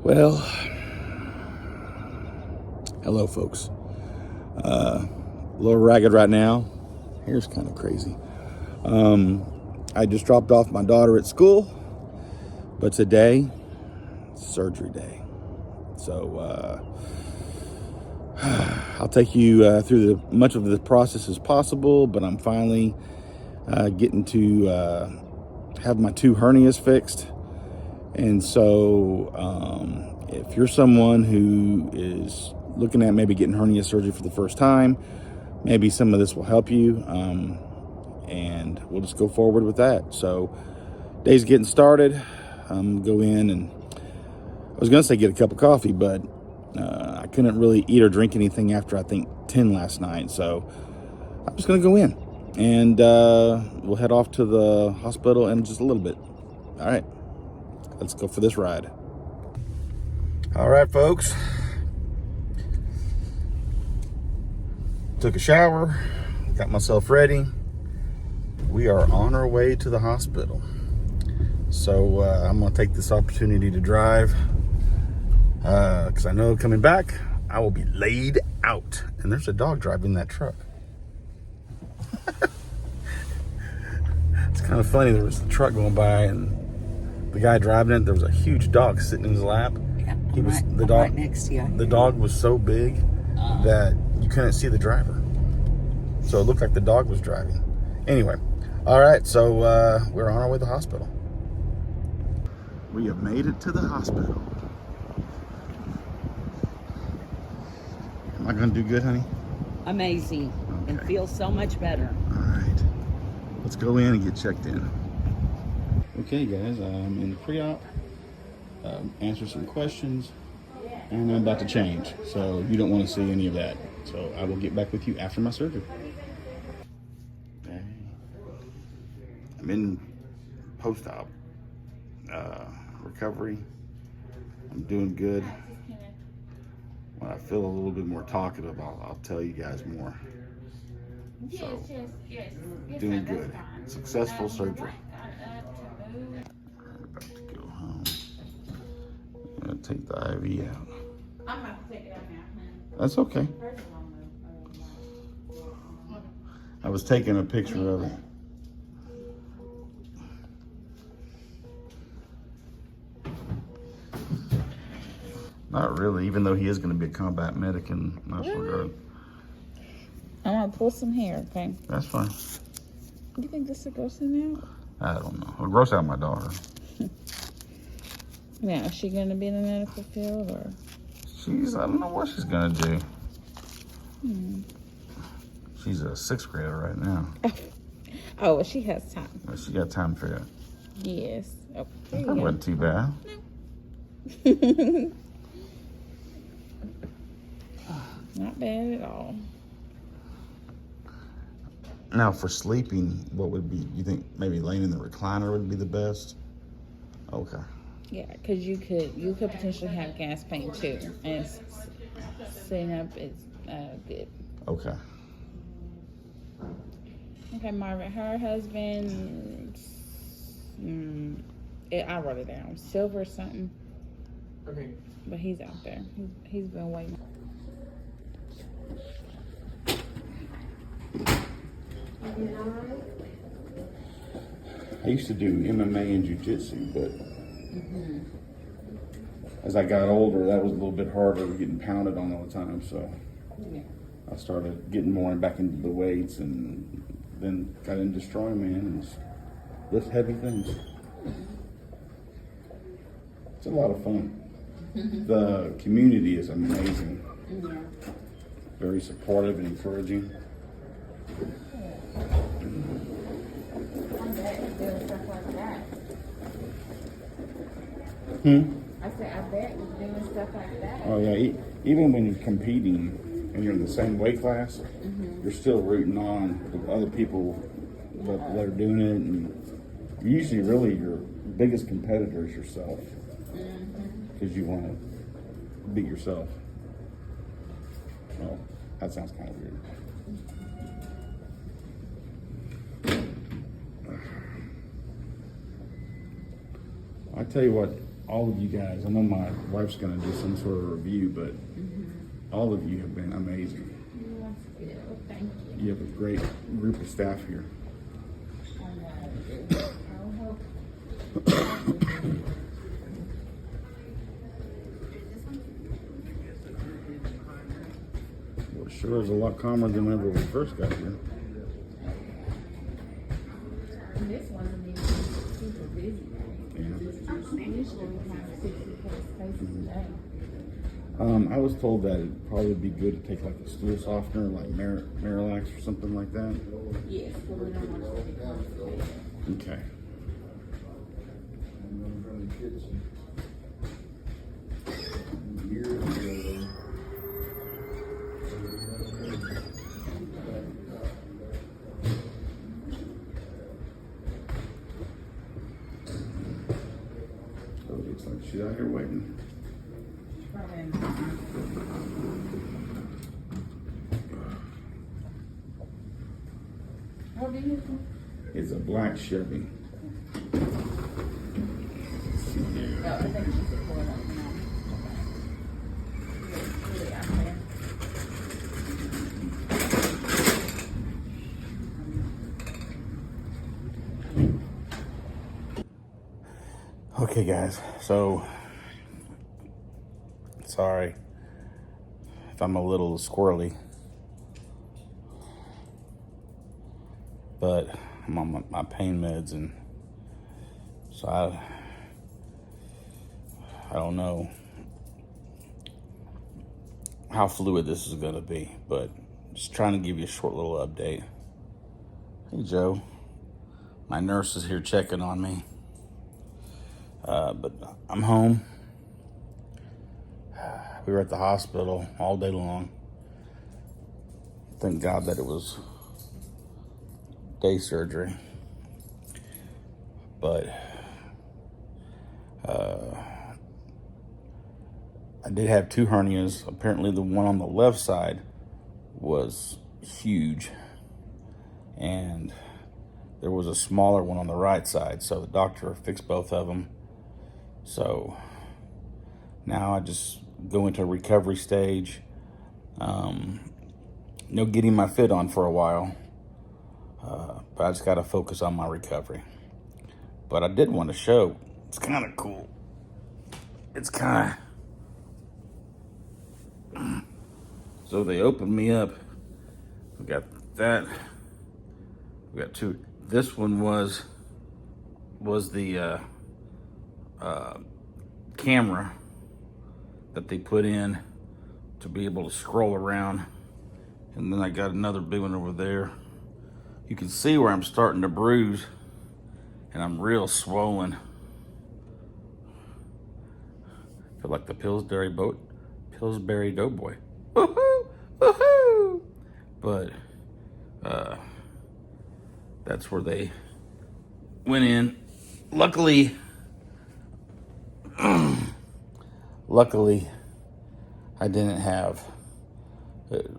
Well, hello folks. A little ragged right now. Hair's kind of crazy. I just dropped off my daughter at school, but today, surgery day. So I'll take you through much of the process as possible, but I'm finally getting to have my 2 hernias fixed. And so if you're someone who is looking at maybe getting hernia surgery for the first time, maybe some of this will help you, and we'll just go forward with that. So day's getting started. Go in, and I was gonna say get a cup of coffee, but I couldn't really eat or drink anything after I think 10 last night. So I'm just gonna go in, and we'll head off to the hospital in just a little bit. All right, let's go for this ride. All right, folks. Took a shower, got myself ready. We are on our way to the hospital. So I'm gonna take this opportunity to drive, because I know coming back, I will be laid out. And there's a dog driving that truck. It's kind of funny, there was a truck going by and the guy driving it, there was a huge dog sitting in his lap. Yeah, The dog right next to you. The dog was so big that you couldn't see the driver. So it looked like the dog was driving. Anyway, all right, so we're on our way to the hospital. We have made it to the hospital. Am I gonna do good, honey? Amazing. Okay. And feel so much better. All right, let's go in and get checked in. Okay, guys, I'm in the pre-op, answer some questions, and I'm about to change. So you don't want to see any of that. So I will get back with you after my surgery. Okay. I'm in post-op recovery. I'm doing good. When I feel a little bit more talkative, I'll tell you guys more. So, doing good. Successful surgery. About to go home. I'm gonna take the IV out. I'm about to take it out now, honey. That's okay. I was taking a picture of it. Not really, even though he is going to be a combat medic in National Guard. I'm gonna pull some hair, okay? That's fine. You think this will gross him out? I don't know. It'll gross out my daughter. Now, is she gonna be in the medical field or? I don't know what she's going to do. She's a 6th grader right now. Oh, well, she has time. But she got time for that. Yes. Oh, there That you wasn't too bad. go. Not bad at all. Now, for sleeping, what would be, you think maybe laying in the recliner would be the best? Okay. Yeah, because you could potentially have gas pain too, and sitting up is good. Okay. Okay, Marvin, her husband, I wrote it down, Silver something. Okay. But he's out there. He's been waiting. I used to do MMA and jiu-jitsu, but as I got older, that was a little bit harder, getting pounded on all the time. So I started getting more back into the weights, and then got into strongman and just lift heavy things. It's a lot of fun. The community is amazing. Very supportive and encouraging. Doing stuff like that. I said, I bet you're doing stuff like that. Oh yeah, even when you're competing and you're in the same weight class, you're still rooting on the other people that are doing it, and usually really your biggest competitor is yourself, because you want to beat yourself. Well, that sounds kind of weird. I tell you what, all of you guys. I know my wife's going to do some sort of review, but all of you have been amazing. That's good. Thank you. You have a great group of staff here. Well, it sure is a lot calmer than whenever we first got here. This wasn't even super busy. Usually we have 60 plus spaces a day. I was told that it'd probably be good to take like a stool softener, like Marilax or something like that. Yes, but we don't want to be constipated. Okay. Oh, it looks like she's out here waiting. What do you think? It's a black Chevy. Oh, I think she could pull it up now. It's really out there. Okay, guys, so sorry if I'm a little squirrely, but I'm on my pain meds, and so I don't know how fluid this is going to be, but just trying to give you a short little update. Hey, Joe, my nurse is here checking on me. But I'm home. We were at the hospital all day long. Thank God that it was day surgery. But I did have 2 hernias. Apparently the one on the left side was huge, and there was a smaller one on the right side. So the doctor fixed both of them. So now I just go into a recovery stage. No getting my fit on for a while, but I just got to focus on my recovery. But I did want to show, it's kind of cool. It's kind of, so they opened me up. We got that. We got 2. This one was the camera that they put in to be able to scroll around, and then I got another big one over there. You can see where I'm starting to bruise, and I'm real swollen. I feel like the Pillsbury Doughboy. Woohoo! Woohoo! But that's where they went in. Luckily, I didn't have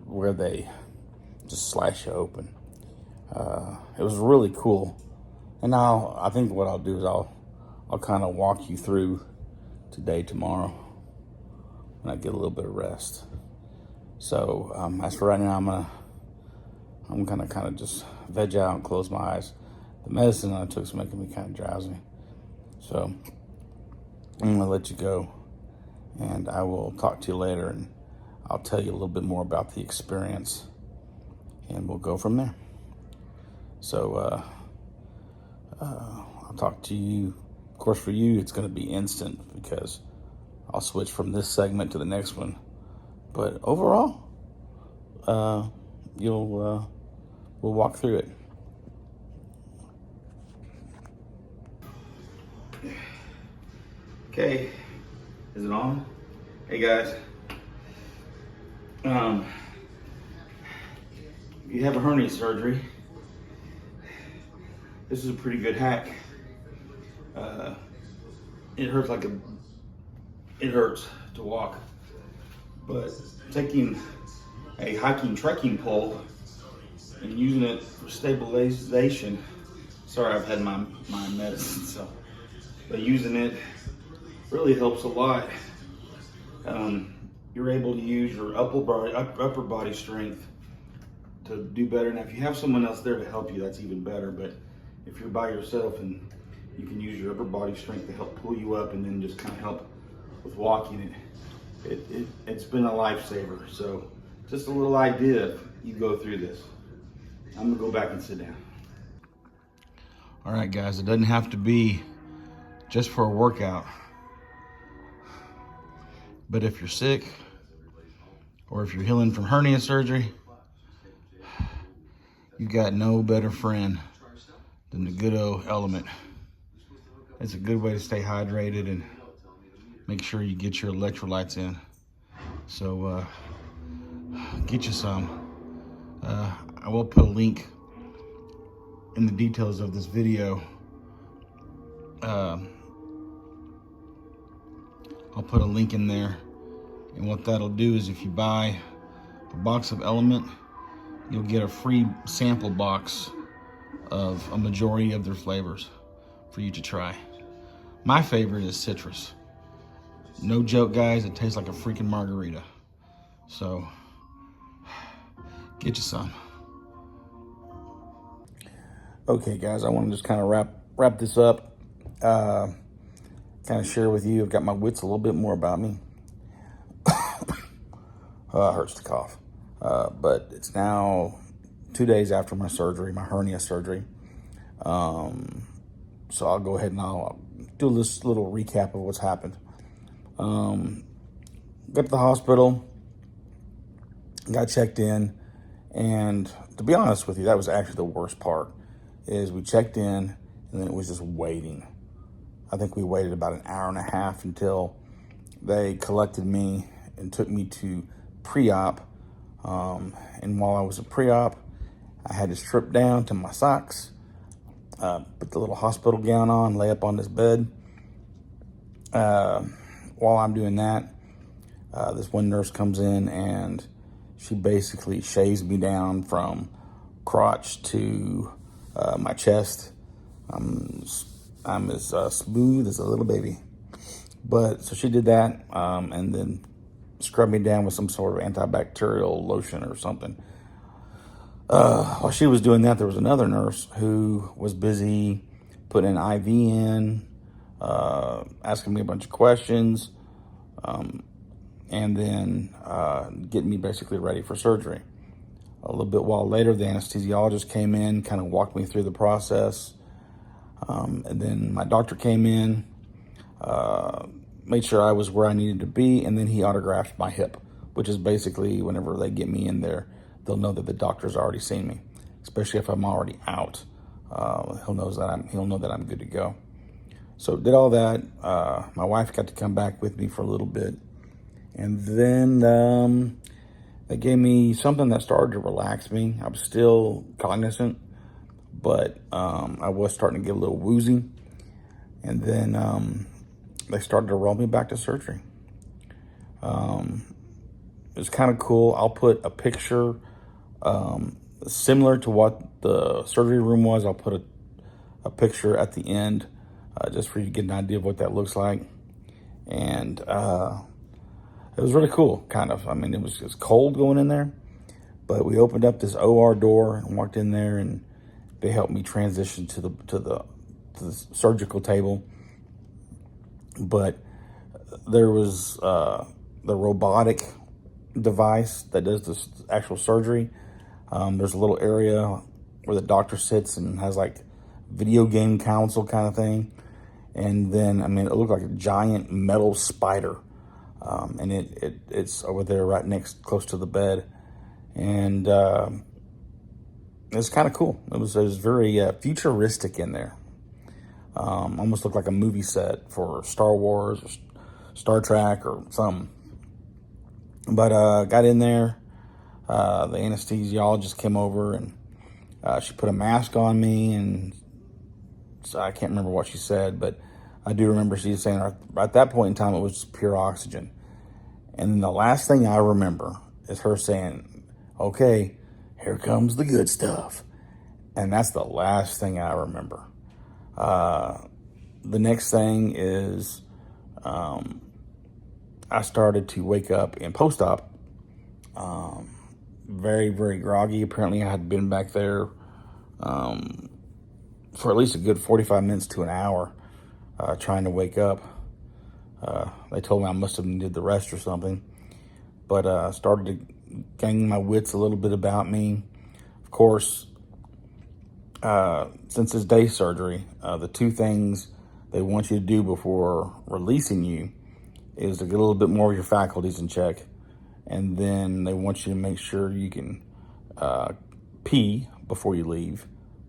where they just slash you open. It was really cool. And now I think what I'll do is I'll kind of walk you through today, tomorrow, when I get a little bit of rest. So as for right now, I'm gonna kind of just veg out and close my eyes. The medicine I took is making me kind of drowsy. So I'm gonna let you go, and I will talk to you later, and I'll tell you a little bit more about the experience, and we'll go from there. So I'll talk to you. Of course, for you, it's gonna be instant because I'll switch from this segment to the next one. But overall, we'll walk through it. Okay, is it on? Hey guys, you have a hernia surgery. This is a pretty good hack. It hurts to walk, but taking a hiking trekking pole and using it for stabilization. Sorry, I've had my medicine, but using it really helps a lot. You're able to use your upper body strength to do better. Now, if you have someone else there to help you, that's even better. But if you're by yourself, and you can use your upper body strength to help pull you up, and then just kind of help with walking it's been a lifesaver. So just a little idea if you go through this. I'm gonna go back and sit down. All right, guys, it doesn't have to be just for a workout. But if you're sick, or if you're healing from hernia surgery, you've got no better friend than the good old LMNT. It's a good way to stay hydrated and make sure you get your electrolytes in. So get you some. I will put a link in the details of this video. I'll put a link in there, and what that'll do is if you buy a box of LMNT, you'll get a free sample box of a majority of their flavors for you to try. My favorite is citrus. No joke, guys, it tastes like a freaking margarita. So get you some. Okay, guys, I want to just kind of wrap this up. Kind of share with you. I've got my wits a little bit more about me. It hurts to cough. But it's now 2 days after my surgery, my hernia surgery. So I'll go ahead and I'll do this little recap of what's happened. Got to the hospital, got checked in, and to be honest with you, that was actually the worst part, is we checked in and then it was just waiting. I think we waited about an hour and a half until they collected me and took me to pre-op. And while I was at pre-op, I had to strip down to my socks, put the little hospital gown on, lay up on this bed. While I'm doing that, this one nurse comes in and she basically shaves me down from crotch to my chest. I'm as smooth as a little baby. But so she did that, and then scrubbed me down with some sort of antibacterial lotion or something. While she was doing that, there was another nurse who was busy putting an IV in, asking me a bunch of questions, and then getting me basically ready for surgery. A little bit while later, the anesthesiologist came in, kind of walked me through the process. And then my doctor came in, made sure I was where I needed to be, and then he autographed my hip, which is basically whenever they get me in there, they'll know that the doctor's already seen me, especially if I'm already out. He'll know that I'm good to go. So did all that. My wife got to come back with me for a little bit, and then they gave me something that started to relax me. I was still cognizant, but I was starting to get a little woozy. And then they started to roll me back to surgery. It's kind of cool. I'll put a picture similar to what the surgery room was. I'll put a picture at the end just for you to get an idea of what that looks like. And it was really cool, kind of. I mean, it was cold going in there, but we opened up this OR door and walked in there, and they helped me transition to the surgical table. But there was the robotic device that does this actual surgery. There's a little area where the doctor sits and has like video game console kind of thing. And then, I mean, it looked like a giant metal spider. And it's over there right next, close to the bed. And it's kind of cool. It was very futuristic in there. Almost looked like a movie set for Star Wars or Star Trek or something. But got in there. The anesthesiologist came over and she put a mask on me, and so I can't remember what she said, but I do remember she was saying at that point in time it was just pure oxygen. And then the last thing I remember is her saying, "Okay, here comes the good stuff." And that's the last thing I remember. The next thing is I started to wake up in post-op very, very groggy. Apparently I had been back there for at least a good 45 minutes to an hour trying to wake up. They told me I must have needed the rest or something. But I started to gain my wits a little bit about me. Of course, since it's day surgery, the two things they want you to do before releasing you is to get a little bit more of your faculties in check. And then they want you to make sure you can pee before you leave,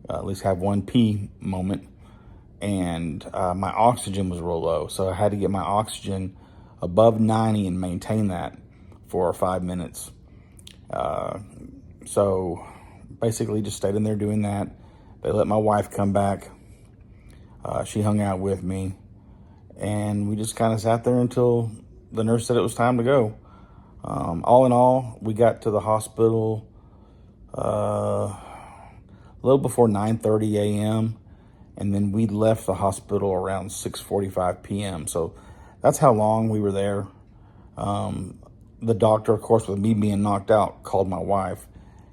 at least have one pee moment. And my oxygen was real low, so I had to get my oxygen above 90 and maintain that for 5 minutes. So basically just stayed in there doing that. They let my wife come back. She hung out with me, and we just kind of sat there until the nurse said it was time to go. All in all, we got to the hospital a little before 9:30 a.m., and then we left the hospital around 6:45 p.m. So that's how long we were there. The doctor, of course, with me being knocked out, called my wife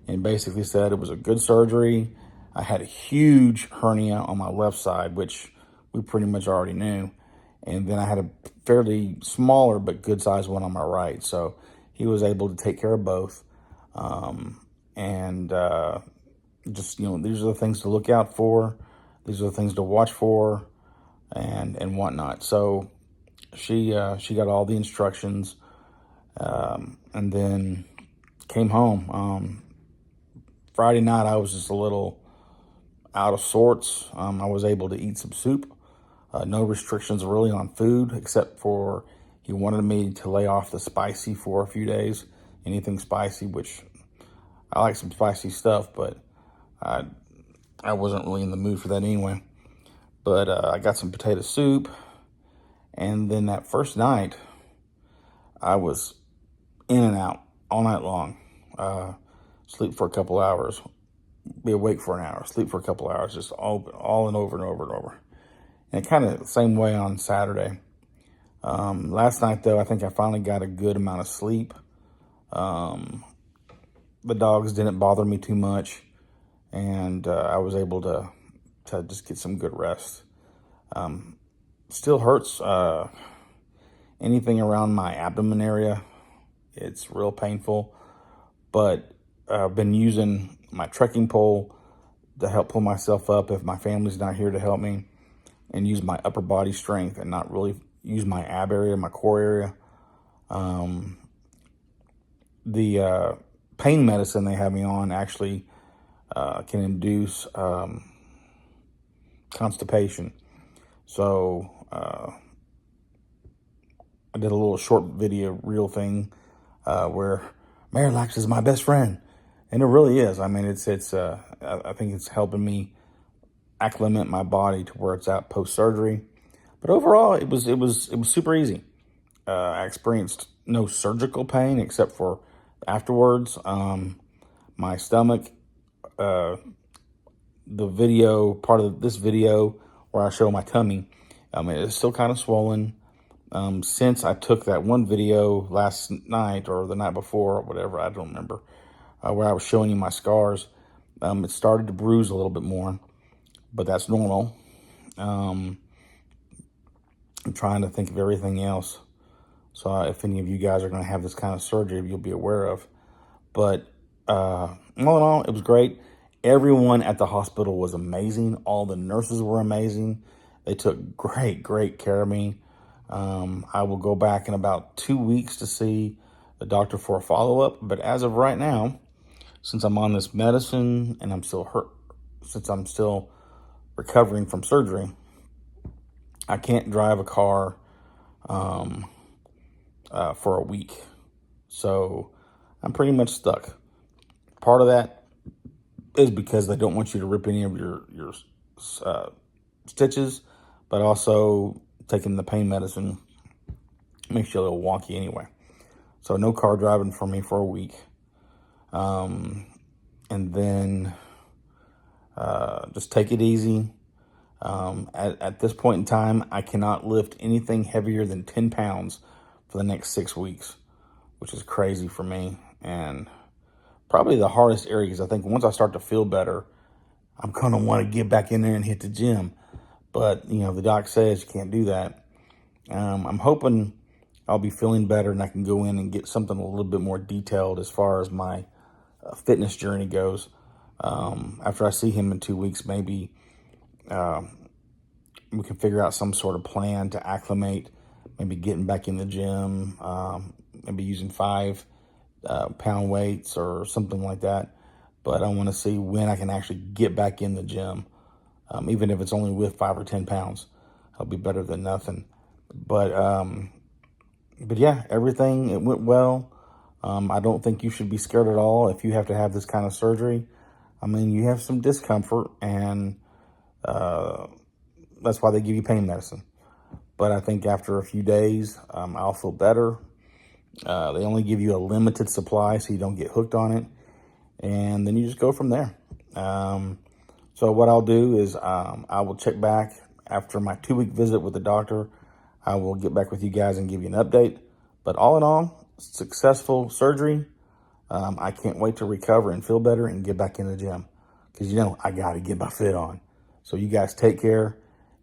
and basically said it was a good surgery. I had a huge hernia on my left side, which we pretty much already knew. And then I had a fairly smaller but good sized one on my right. So he was able to take care of both. Just, these are the things to look out for. These are the things to watch for and whatnot. So she got all the instructions. And then came home. Friday night, I was just a little out of sorts. I was able to eat some soup. No restrictions really on food, except for he wanted me to lay off the spicy for a few days. Anything spicy, which I like some spicy stuff, but I wasn't really in the mood for that anyway. But I got some potato soup. And then that first night, I was in and out all night long. Sleep for a couple hours, be awake for an hour, sleep for a couple hours, just all and over and over and over. And kind of the same way on Saturday. Last night, though, I think I finally got a good amount of sleep. The dogs didn't bother me too much, and I was able to just get some good rest. Still hurts anything around my abdomen area. It's real painful, but I've been using my trekking pole to help pull myself up if my family's not here to help me, and use my upper body strength and not really use my ab area, my core area. The pain medicine they have me on actually can induce constipation. So I did a little short video reel thing where Marilax is my best friend, and it really is. I mean, it's I think it's helping me acclimate my body to where it's at post surgery. But overall, it was super easy. I experienced no surgical pain except for afterwards. My stomach, the video part of this video where I show my tummy, it's still kind of swollen. Since I took that one video last night or the night before or whatever, I don't remember, where I was showing you my scars, it started to bruise a little bit more, but that's normal. I'm trying to think of everything else. So if any of you guys are going to have this kind of surgery, you'll be aware of. But all in all, it was great. Everyone at the hospital was amazing. All the nurses were amazing. They took great care of me. I will go back in about 2 weeks to see the doctor for a follow-up. But as of right now, since I'm on this medicine and I'm still hurt, since I'm still recovering from surgery, I can't drive a car for a week. So I'm pretty much stuck. Part of that is because they don't want you to rip any of your stitches, but also taking the pain medicine makes you a little wonky anyway. So no car driving for me for a week. And then just take it easy. At this point in time, I cannot lift anything heavier than 10 pounds for the next 6 weeks, which is crazy for me. And probably the hardest area, because I think once I start to feel better, I'm going to want to get back in there and hit the gym. But, the doc says you can't do that. I'm hoping I'll be feeling better and I can go in and get something a little bit more detailed as far as my fitness journey goes. After I see him in 2 weeks, maybe we can figure out some sort of plan to acclimate, maybe getting back in the gym, maybe using 5-pound weights or something like that. But I want to see when I can actually get back in the gym, even if it's only with 5 or 10 pounds. It'll be better than nothing. But yeah, everything, it went well. I don't think you should be scared at all if you have to have this kind of surgery. I mean, you have some discomfort, and that's why they give you pain medicine. But I think after a few days, I'll feel better. They only give you a limited supply so you don't get hooked on it. And then you just go from there. So what I'll do is I will check back after my 2-week visit with the doctor. I will get back with you guys and give you an update. But all in all, successful surgery. I can't wait to recover and feel better and get back in the gym. Because, I got to get my fit on. So you guys take care.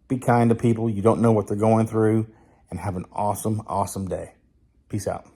Be kind to people. You don't know what they're going through. And have an awesome, awesome day. Peace out.